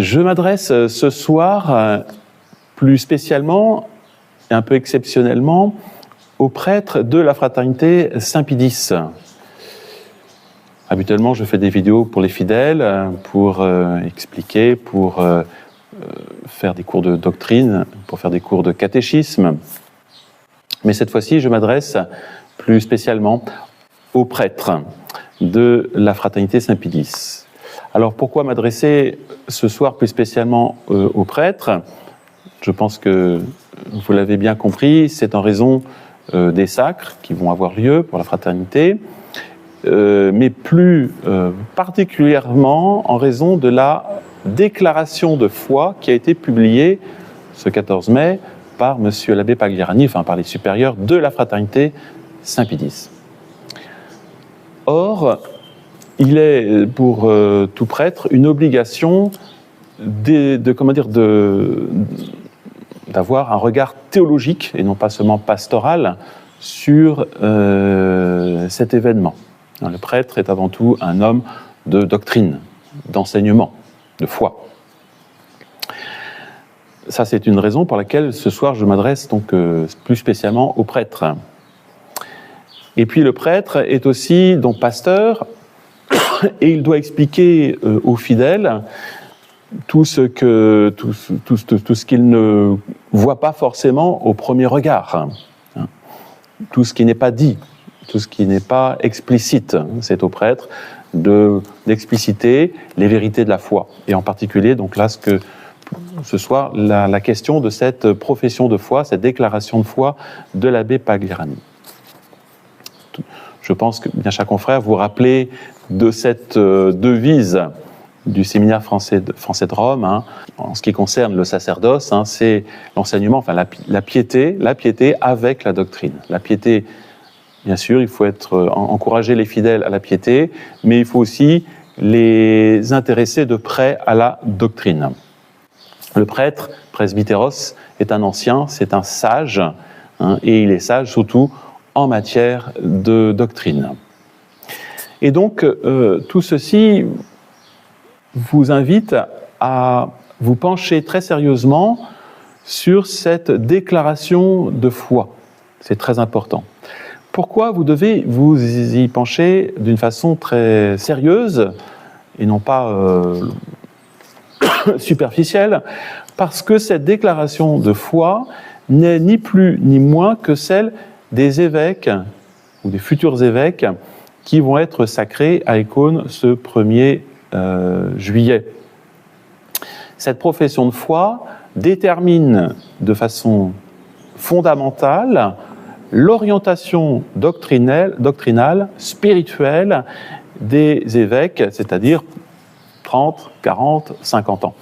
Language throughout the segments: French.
Je m'adresse ce soir plus spécialement et un peu exceptionnellement aux prêtres de la fraternité Saint-Pie-X. Habituellement, je fais des vidéos pour les fidèles, pour expliquer, pour faire des cours de doctrine, pour faire des cours de catéchisme. Mais cette fois-ci, je m'adresse plus spécialement aux prêtres de la fraternité Saint-Pie-X. Alors pourquoi m'adresser ce soir plus spécialement aux prêtres? Je pense que vous l'avez bien compris, c'est en raison des sacres qui vont avoir lieu pour la fraternité, mais plus particulièrement en raison de la déclaration de foi qui a été publiée ce 14 mai par monsieur l'abbé Pagliarani, enfin par les supérieurs de la fraternité Saint-Pie-X. Or, il est pour tout prêtre une obligation d'avoir un regard théologique et non pas seulement pastoral sur cet événement. Le prêtre est avant tout un homme de doctrine, d'enseignement, de foi. Ça, c'est une raison pour laquelle ce soir je m'adresse donc plus spécialement aux prêtres. Et puis le prêtre est aussi donc pasteur et il doit expliquer aux fidèles tout ce qu'il ne voit pas forcément au premier regard, tout ce qui n'est pas dit, tout ce qui n'est pas explicite. C'est au prêtre d'expliciter les vérités de la foi, et en particulier donc là ce soir la question de cette profession de foi, cette déclaration de foi de l'abbé Pagliarani. Je pense que bien chaque confrère vous rappelez de cette devise du séminaire français de Rome, en ce qui concerne le sacerdoce, c'est l'enseignement, enfin la piété avec la doctrine. La piété, bien sûr, il faut encourager les fidèles à la piété, mais il faut aussi les intéresser de près à la doctrine. Le prêtre, presbytéros, est un ancien, c'est un sage, et il est sage surtout en matière de doctrine. Et donc, tout ceci vous invite à vous pencher très sérieusement sur cette déclaration de foi. C'est très important. Pourquoi vous devez vous y pencher d'une façon très sérieuse et non pas superficielle? Parce que cette déclaration de foi n'est ni plus ni moins que celle des évêques ou des futurs évêques qui vont être sacrés à Écône ce 1er juillet. Cette profession de foi détermine de façon fondamentale l'orientation doctrinale, spirituelle des évêques, c'est-à-dire 30, 40, 50 ans.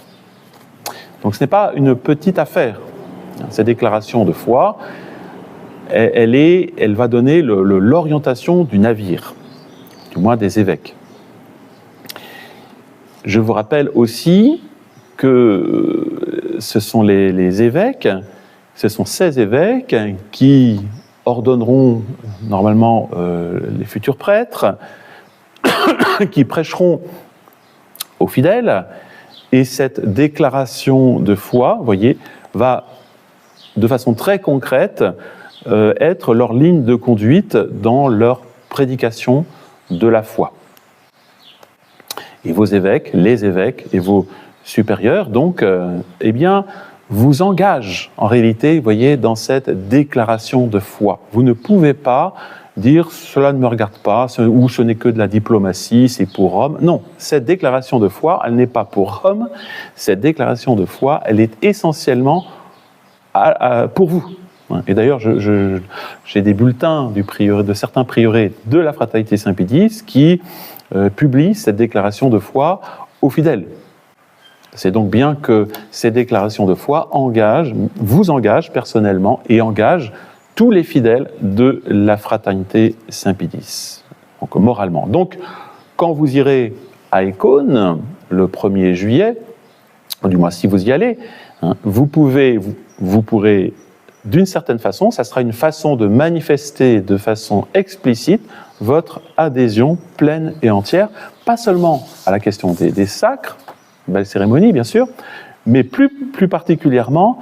Donc ce n'est pas une petite affaire. Cette déclaration de foi, elle va donner l'orientation du navire, du moins des évêques. Je vous rappelle aussi que ce sont les évêques, ce sont ces évêques qui ordonneront normalement les futurs prêtres, qui prêcheront aux fidèles, et cette déclaration de foi, vous voyez, va de façon très concrète être leur ligne de conduite dans leur prédication de la foi. Et vos évêques, les évêques et vos supérieurs, donc, vous engagent en réalité, vous voyez, dans cette déclaration de foi. Vous ne pouvez pas dire « cela ne me regarde pas » ou « ce n'est que de la diplomatie, c'est pour Rome ». Non, cette déclaration de foi, elle n'est pas pour Rome. Cette déclaration de foi, elle est essentiellement pour vous. Et d'ailleurs, j'ai des bulletins de certains priorés de la fraternité Saint-Pie-X qui publient cette déclaration de foi aux fidèles. C'est donc bien que ces déclarations de foi vous engagent personnellement et engagent tous les fidèles de la fraternité Saint-Pie-X, donc moralement. Donc, quand vous irez à Écône le 1er juillet, du moins si vous y allez, vous pourrez, d'une certaine façon, ça sera une façon de manifester de façon explicite votre adhésion pleine et entière, pas seulement à la question des sacres, belle cérémonie bien sûr, mais plus particulièrement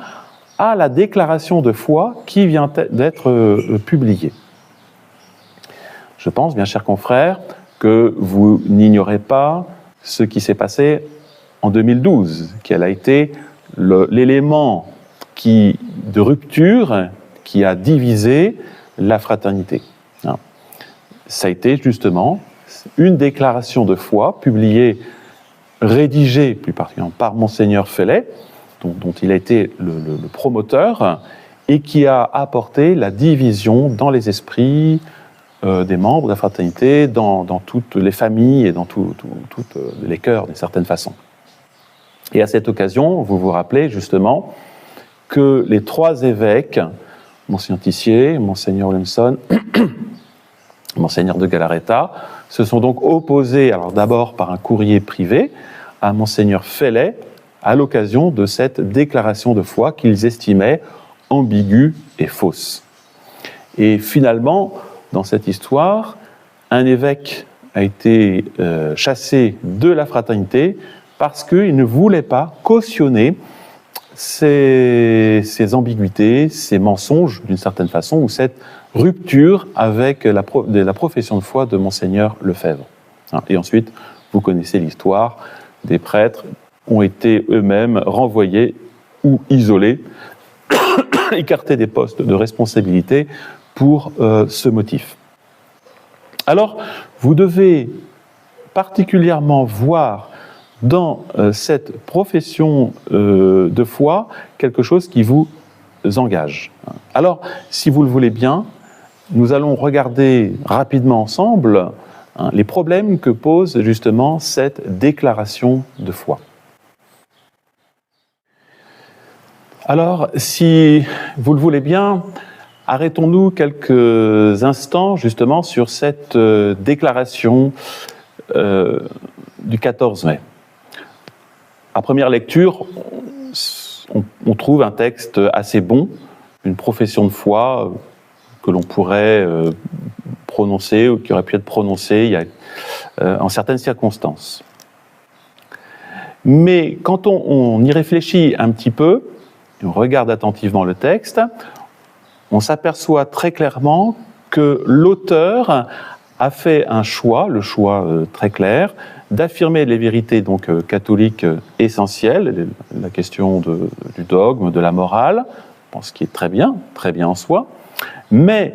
à la déclaration de foi qui vient d'être publiée. Je pense, bien chers confrères, que vous n'ignorez pas ce qui s'est passé en 2012, quel a été l'élément de rupture qui a divisé la fraternité. Ça a été justement une déclaration de foi publiée, rédigée plus particulièrement par Monseigneur Fellet, dont il a été le promoteur, et qui a apporté la division dans les esprits des membres de la fraternité, dans toutes les familles et dans toutes les cœurs, d'une certaine façon. Et à cette occasion, vous vous rappelez justement que les 3 évêques, Monseigneur Tissier, Monseigneur Williamson, Monseigneur de Galarreta, se sont donc opposés, alors d'abord par un courrier privé, à Monseigneur Fellet, à l'occasion de cette déclaration de foi qu'ils estimaient ambiguë et fausse. Et finalement, dans cette histoire, un évêque a été chassé de la fraternité parce qu'il ne voulait pas cautionner ces ambiguïtés, ces mensonges d'une certaine façon, ou cette rupture avec la profession de foi de Monseigneur Lefebvre. Et ensuite, vous connaissez l'histoire, des prêtres ont été eux-mêmes renvoyés ou isolés, écartés des postes de responsabilité pour ce motif. Alors, vous devez particulièrement voir dans cette profession de foi quelque chose qui vous engage. Alors, si vous le voulez bien, nous allons regarder rapidement ensemble les problèmes que pose justement cette déclaration de foi. Alors, si vous le voulez bien, arrêtons-nous quelques instants justement sur cette déclaration du 14 mai. À première lecture, on trouve un texte assez bon, une profession de foi que l'on pourrait prononcer ou qui aurait pu être prononcée en certaines circonstances. Mais quand on y réfléchit un petit peu, on regarde attentivement le texte, on s'aperçoit très clairement que l'auteur a fait un choix, le choix très clair, d'affirmer les vérités donc catholiques essentielles, la question du dogme, de la morale, ce qui est très bien en soi, mais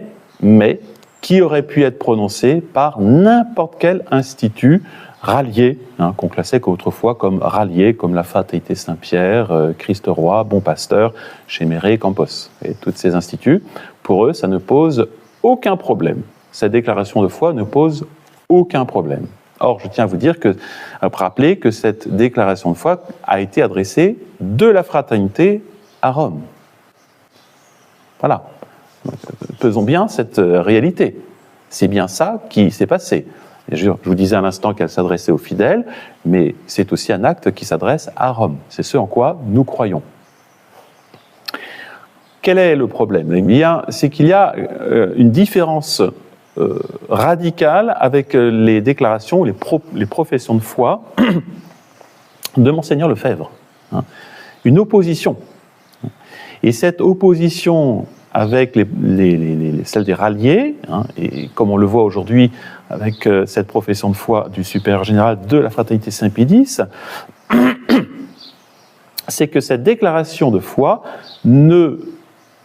qui aurait pu être prononcé par n'importe quel institut rallié, qu'on classait autrefois comme rallié, comme la Fraternité Saint-Pierre, Christ Roi, Bon Pasteur, Chéméré, Campos. Et tous ces instituts, pour eux, ça ne pose aucun problème. Cette déclaration de foi ne pose aucun problème. Or, je tiens à rappeler que cette déclaration de foi a été adressée de la fraternité à Rome. Voilà. Pesons bien cette réalité. C'est bien ça qui s'est passé. Je vous disais à l'instant qu'elle s'adressait aux fidèles, mais c'est aussi un acte qui s'adresse à Rome. C'est ce en quoi nous croyons. Quel est le problème ? Eh bien, c'est qu'il y a une différence radicale avec les déclarations, les professions de foi de Monseigneur Lefebvre. Une opposition. Et cette opposition avec celle des ralliés, et comme on le voit aujourd'hui avec cette profession de foi du supérieur général de la Fraternité Saint-Pédis, c'est que cette déclaration de foi ne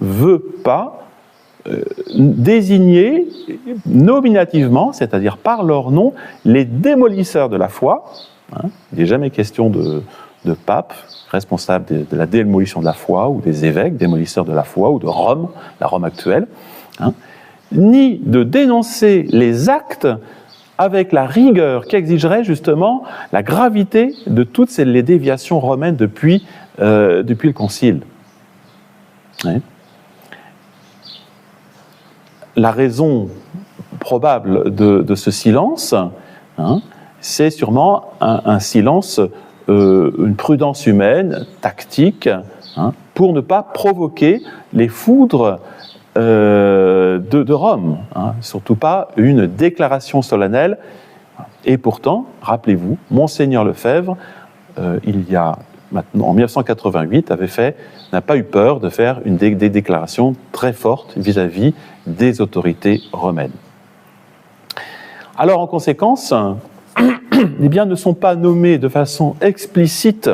veut pas désigner nominativement, c'est-à-dire par leur nom, les démolisseurs de la foi. Il n'est jamais question de pape responsable de la démolition de la foi, ou des évêques démolisseurs de la foi, ou de Rome, la Rome actuelle, ni de dénoncer les actes avec la rigueur qu'exigerait justement la gravité de toutes les déviations romaines depuis le Concile. Oui. La raison probable de ce silence, c'est sûrement un silence, une prudence humaine, tactique, pour ne pas provoquer les foudres de Rome, surtout pas une déclaration solennelle. Et pourtant, rappelez-vous, Monseigneur Lefebvre il y a maintenant, en 1988, n'a pas eu peur de faire des déclarations très fortes vis-à-vis des autorités romaines. Alors, en conséquence, les biens ne sont pas nommés de façon explicite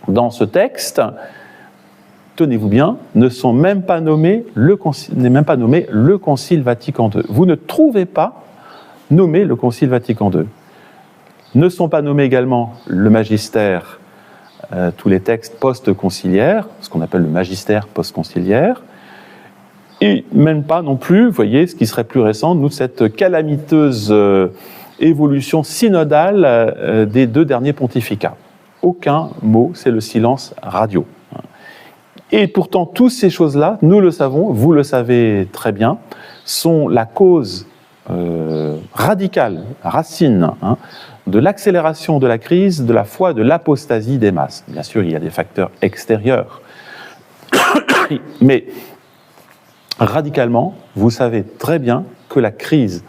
dans ce texte. Tenez-vous bien, n'est même pas nommé le Concile Vatican II. Vous ne trouvez pas nommé le Concile Vatican II. Ne sont pas nommés également le magistère, tous les textes post-conciliaires, ce qu'on appelle le magistère post-conciliaire, et même pas non plus, vous voyez, ce qui serait plus récent, cette calamiteuse évolution synodale des 2 derniers pontificats. Aucun mot, c'est le silence radio. Et pourtant, toutes ces choses-là, nous le savons, vous le savez très bien, sont la cause radicale, racine, de l'accélération de la crise, de la foi, de l'apostasie des masses. Bien sûr, il y a des facteurs extérieurs, mais radicalement, vous savez très bien que la crise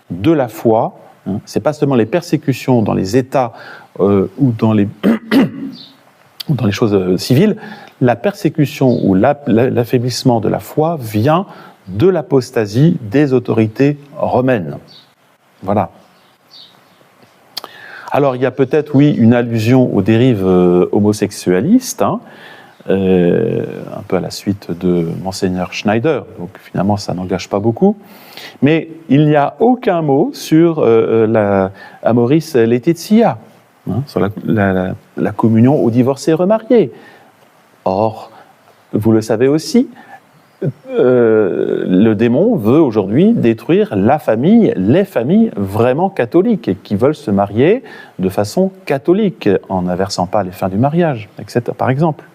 de la foi, c'est pas seulement les persécutions dans les États ou dans les choses civiles, la persécution ou l'affaiblissement de la foi vient de l'apostasie des autorités romaines. Voilà. Alors, il y a peut-être, oui, une allusion aux dérives homosexualistes, un peu à la suite de Monseigneur Schneider, donc finalement ça n'engage pas beaucoup, mais il n'y a aucun mot sur Amoris Laetitia, sur la communion aux divorcés remariés. Or, vous le savez aussi, le démon veut aujourd'hui détruire les familles vraiment catholiques et qui veulent se marier de façon catholique, en n'inversant pas les fins du mariage, etc., par exemple.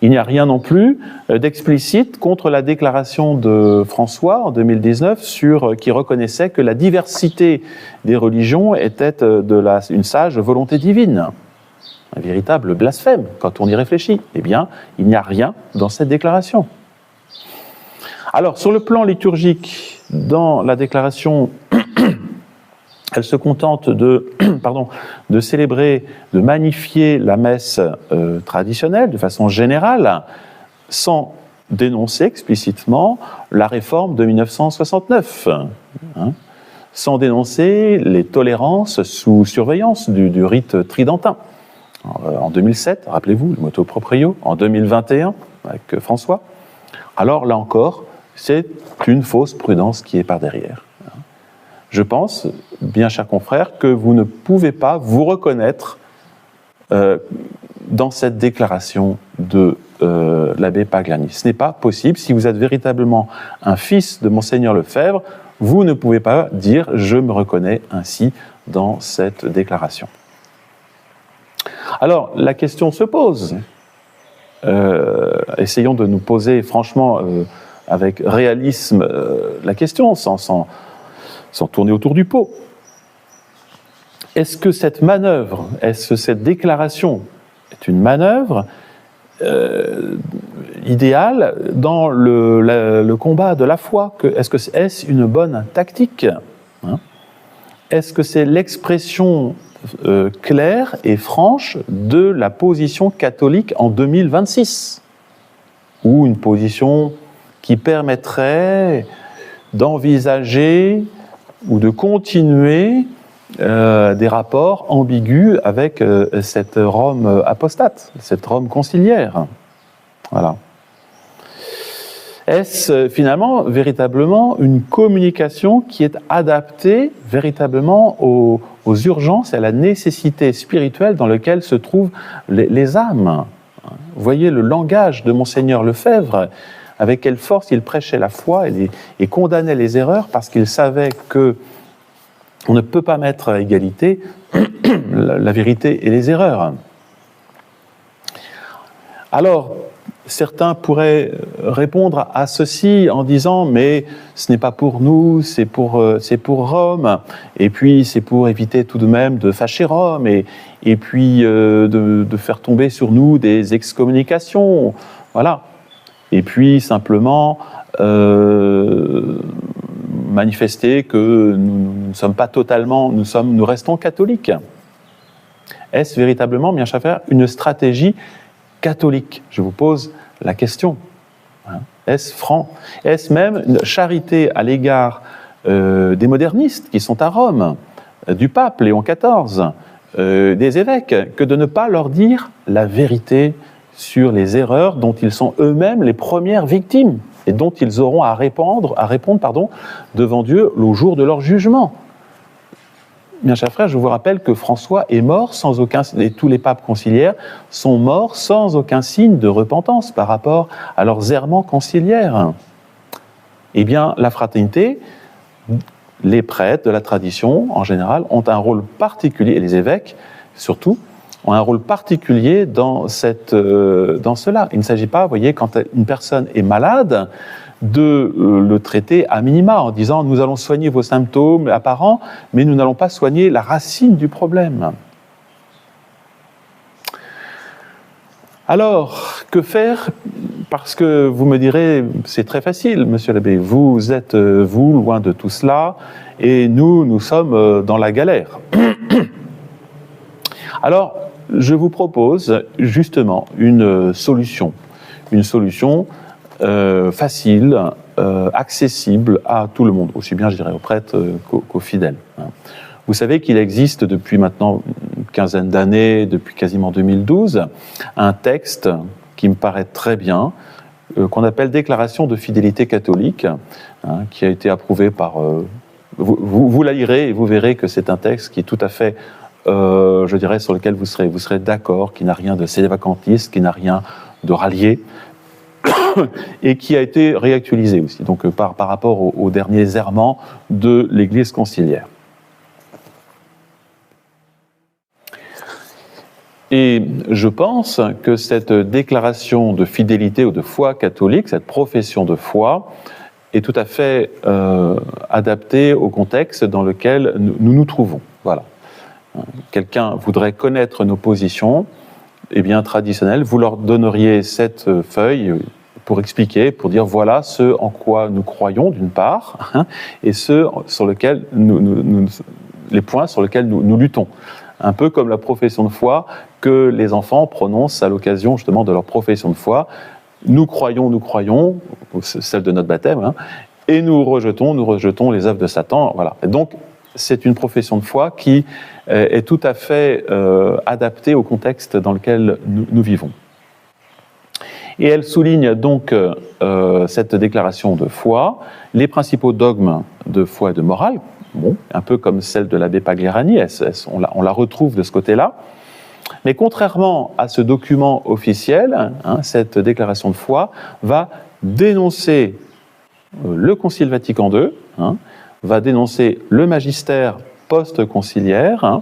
Il n'y a rien non plus d'explicite contre la déclaration de François en 2019 qui reconnaissait que la diversité des religions était une sage volonté divine. Un véritable blasphème quand on y réfléchit. Eh bien, il n'y a rien dans cette déclaration. Alors, sur le plan liturgique, dans la déclaration, elle se contente de célébrer, de magnifier la messe traditionnelle de façon générale, sans dénoncer explicitement la réforme de 1969, sans dénoncer les tolérances sous surveillance du rite tridentin. En 2007, rappelez-vous, le motu proprio, en 2021, avec François. Alors là encore, c'est une fausse prudence qui est par derrière. Je pense, bien chers confrères, que vous ne pouvez pas vous reconnaître dans cette déclaration de l'abbé Pagliani. Ce n'est pas possible. Si vous êtes véritablement un fils de Monseigneur Lefebvre, vous ne pouvez pas dire « je me reconnais ainsi » dans cette déclaration. Alors, la question se pose. Essayons de nous poser franchement, avec réalisme, la question, sans tourner autour du pot. Est-ce que cette manœuvre, est-ce que cette déclaration est une manœuvre idéale dans le combat de la foi? Est-ce une bonne tactique? Est-ce que c'est l'expression claire et franche de la position catholique en 2026, ou une position qui permettrait d'envisager ou de continuer des rapports ambigus avec cette Rome apostate, cette Rome conciliaire? Voilà. Est-ce finalement véritablement une communication qui est adaptée véritablement aux urgences et à la nécessité spirituelle dans laquelle se trouvent les âmes? Vous voyez le langage de Monseigneur Lefebvre, avec quelle force il prêchait la foi et condamnait les erreurs, parce qu'il savait que on ne peut pas mettre à égalité la vérité et les erreurs. Alors, certains pourraient répondre à ceci en disant « mais ce n'est pas pour nous, c'est pour Rome, et puis c'est pour éviter tout de même de fâcher Rome, et puis de faire tomber sur nous des excommunications, voilà. Et puis simplement manifester que nous ne sommes pas totalement, nous restons catholiques. » Est-ce véritablement, bien cher frère, une stratégie catholique? Je vous pose la question. Est-ce franc? Est-ce même une charité à l'égard des modernistes qui sont à Rome, du pape Léon XIV, des évêques, que de ne pas leur dire la vérité sur les erreurs dont ils sont eux-mêmes les premières victimes et dont ils auront à répondre devant Dieu au jour de leur jugement? Bien chers frères, je vous rappelle que François est mort sans aucun, et tous les papes conciliaires sont morts sans aucun signe de repentance par rapport à leurs errements conciliaires. Eh bien, la fraternité, les prêtres de la tradition, en général, ont un rôle particulier, et les évêques, surtout, ont un rôle particulier dans cela. Il ne s'agit pas, vous voyez, quand une personne est malade, de le traiter à minima, en disant « nous allons soigner vos symptômes apparents, mais nous n'allons pas soigner la racine du problème ». Alors, que faire? Parce que vous me direz, c'est très facile, monsieur l'abbé, vous êtes, vous, loin de tout cela, et nous sommes dans la galère. Alors, je vous propose justement une solution facile, accessible à tout le monde, aussi bien, je dirais, aux prêtres qu'aux fidèles. Vous savez qu'il existe depuis maintenant une quinzaine d'années, depuis quasiment 2012, un texte qui me paraît très bien, qu'on appelle Déclaration de fidélité catholique, qui a été approuvé par... vous la lirez et vous verrez que c'est un texte qui est tout à fait, je dirais, sur lequel vous serez d'accord, qui n'a rien de sédevacantiste, qui n'a rien de rallié, et qui a été réactualisé aussi, donc par rapport aux derniers errements de l'Église conciliaire. Et je pense que cette déclaration de fidélité ou de foi catholique, cette profession de foi, est tout à fait adaptée au contexte dans lequel nous nous trouvons. Voilà. Quelqu'un voudrait connaître nos positions, eh bien, traditionnelles, vous leur donneriez cette feuille pour expliquer, pour dire voilà ce en quoi nous croyons d'une part, et ce sur lequel les points sur lesquels nous luttons. Un peu comme la profession de foi que les enfants prononcent à l'occasion justement de leur profession de foi. Nous croyons, celle de notre baptême, et nous rejetons les œuvres de Satan. Voilà. Et donc, c'est une profession de foi qui est tout à fait adaptée au contexte dans lequel nous vivons. Et elle souligne donc cette déclaration de foi, les principaux dogmes de foi et de morale, bon, un peu comme celle de l'abbé Pagliarani, on la retrouve de ce côté-là. Mais contrairement à ce document officiel, cette déclaration de foi va dénoncer le Concile Vatican II, va dénoncer le magistère post-conciliaire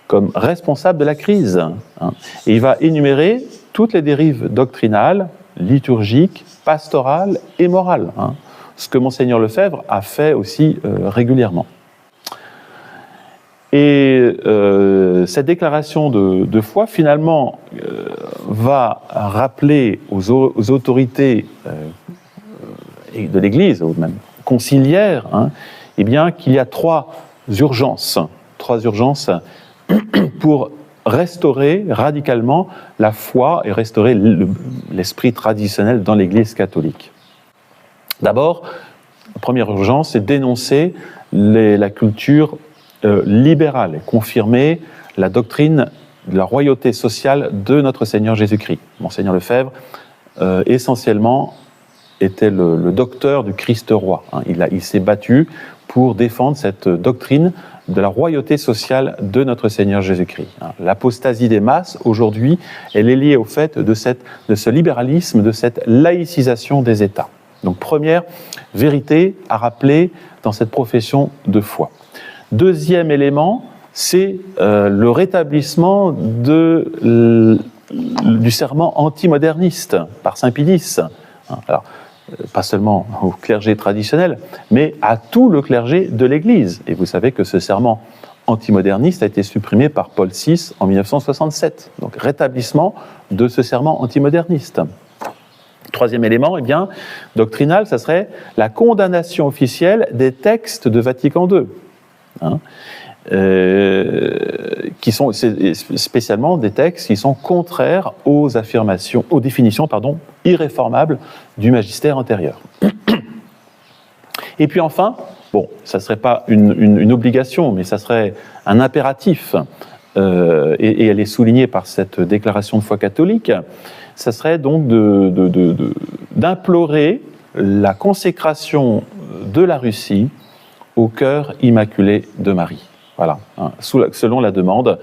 comme responsable de la crise. Et il va énumérer toutes les dérives doctrinales, liturgiques, pastorales et morales, ce que Monseigneur Lefebvre a fait aussi régulièrement. Et cette déclaration de foi, finalement, va rappeler aux autorités de l'Église, ou même conciliaires, eh bien, qu'il y a trois urgences pour restaurer radicalement la foi et restaurer l'esprit traditionnel dans l'Église catholique. D'abord, la première urgence, c'est dénoncer la culture libérale et confirmer la doctrine de la royauté sociale de notre Seigneur Jésus-Christ. Monseigneur Lefebvre, essentiellement, était le docteur du Christ roi. Il s'est battu pour défendre cette doctrine de la royauté sociale de notre Seigneur Jésus-Christ. L'apostasie des masses, aujourd'hui, elle est liée au fait de ce libéralisme, de cette laïcisation des États. Donc, première vérité à rappeler dans cette profession de foi. Deuxième élément, c'est le rétablissement du serment antimoderniste par Saint Pie X. Alors, pas seulement au clergé traditionnel, mais à tout le clergé de l'Église. Et vous savez que ce serment antimoderniste a été supprimé par Paul VI en 1967. Donc, rétablissement de ce serment antimoderniste. Troisième élément, eh bien, doctrinal, ça serait la condamnation officielle des textes de Vatican II. qui sont spécialement des textes qui sont contraires aux affirmations, aux définitions, irréformables du magistère antérieur. Et puis enfin, bon, ça ne serait pas une obligation, mais ça serait un impératif, et elle est soulignée par cette déclaration de foi catholique, ça serait donc d'implorer la consécration de la Russie au cœur immaculé de Marie. Voilà, hein, selon la demande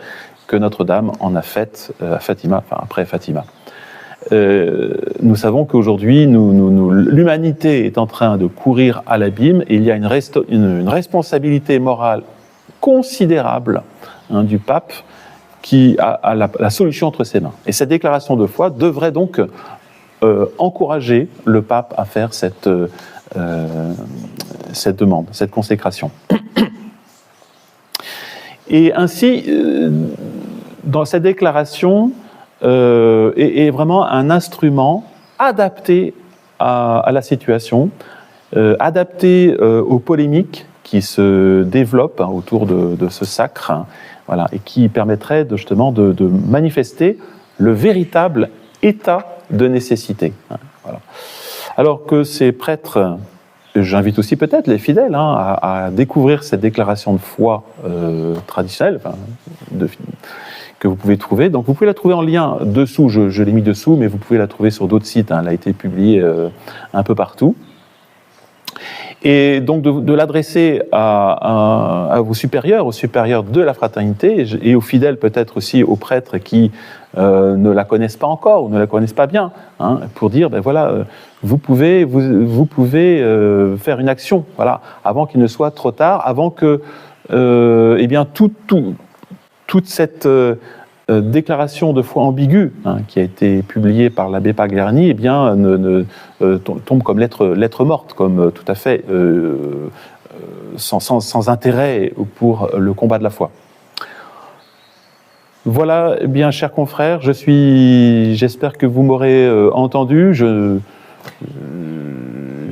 que Notre-Dame en a faite à Fatima, enfin après Fatima. Nous savons qu'aujourd'hui, l'humanité est en train de courir à l'abîme et il y a une responsabilité morale considérable, hein, du pape qui a la solution entre ses mains. Et cette déclaration de foi devrait donc encourager le pape à faire cette demande, cette consécration. Et ainsi, dans cette déclaration, est vraiment un instrument adapté à la situation, adapté aux polémiques qui se développent autour de ce sacre, hein, voilà, et qui permettrait justement de manifester le véritable état de nécessité. Hein, voilà. Alors que ces prêtres, j'invite aussi peut-être les fidèles, hein, à découvrir cette déclaration de foi traditionnelle, que vous pouvez trouver. Donc vous pouvez la trouver en lien dessous, je l'ai mis dessous, mais vous pouvez la trouver sur d'autres sites, hein, elle a été publiée un peu partout. Et donc de l'adresser à vos supérieurs, aux supérieurs de la fraternité, et aux fidèles peut-être aussi aux prêtres qui ne la connaissent pas encore ou ne la connaissent pas bien, hein, pour dire, ben voilà, vous pouvez faire une action, voilà, avant qu'il ne soit trop tard, avant que eh bien toute cette déclaration de foi ambiguë, hein, qui a été publiée par l'abbé Pagliarni, eh bien, tombe comme lettre morte, comme tout à fait sans intérêt pour le combat de la foi. Voilà, eh bien, chers confrères, j'espère que vous m'aurez entendu.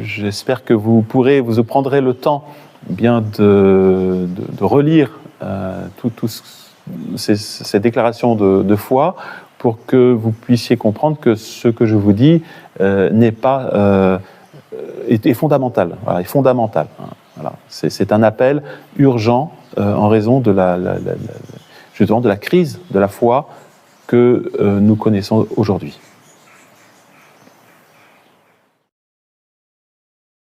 J'espère que vous prendrez le temps, bien, de relire ces déclarations de foi, pour que vous puissiez comprendre que ce que je vous dis est fondamental. Voilà, est fondamental. Voilà. C'est un appel urgent en raison justement de la crise de la foi que nous connaissons aujourd'hui.